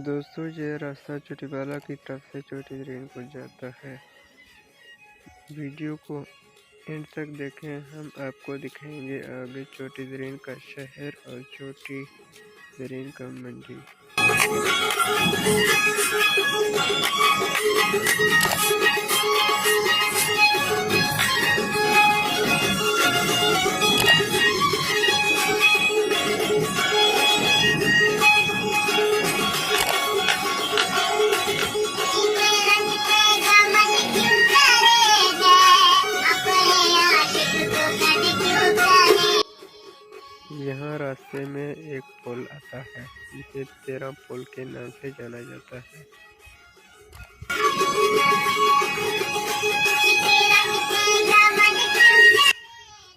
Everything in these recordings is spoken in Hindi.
दोस्तों, ये रास्ता चोटीवाला की तरफ से चोटी रेन को जाता है। वीडियो को एंड तक देखें, हम आपको दिखाएंगे आगे चोटी रेन का शहर और चोटी रेन का मंडी। यहाँ रास्ते में एक पुल आता है जिसे 13 पुल के नाम से जाना जाता है।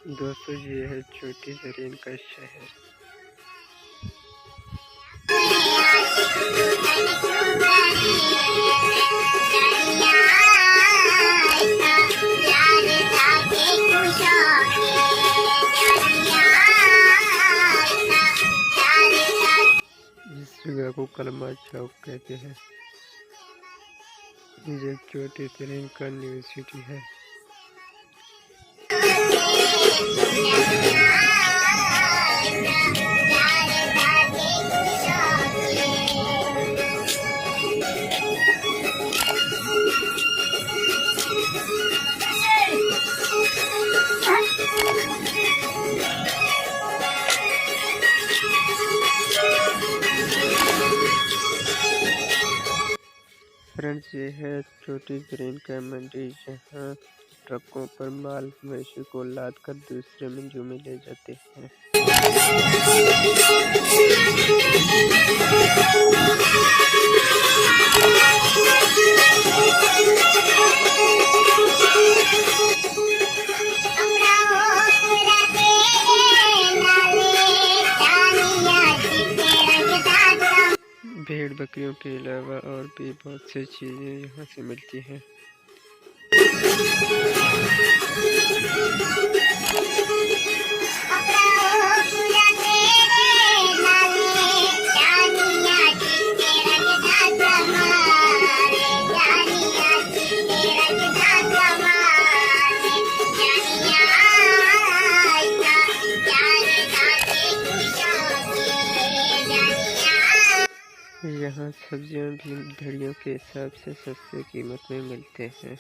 दोस्तों, ये है चोटी रेन का शहर। इस जगह को कलमा चौक कहते हैं। ये चोटी रेन का यूनिवर्सिटी है। फ्रेंड्स, ये है चोटी रेन का मंडी, जहाँ ट्रकों पर माल मवेशी को लाद कर दूसरे मंडियों में ले जाते हैं। भेड़ बकरियों के अलावा और भी बहुत सी चीजें यहाँ से मिलती हैं। यहाँ सब्जियाँ भी धड़ियों के हिसाब से सस्ते कीमत में मिलते हैं।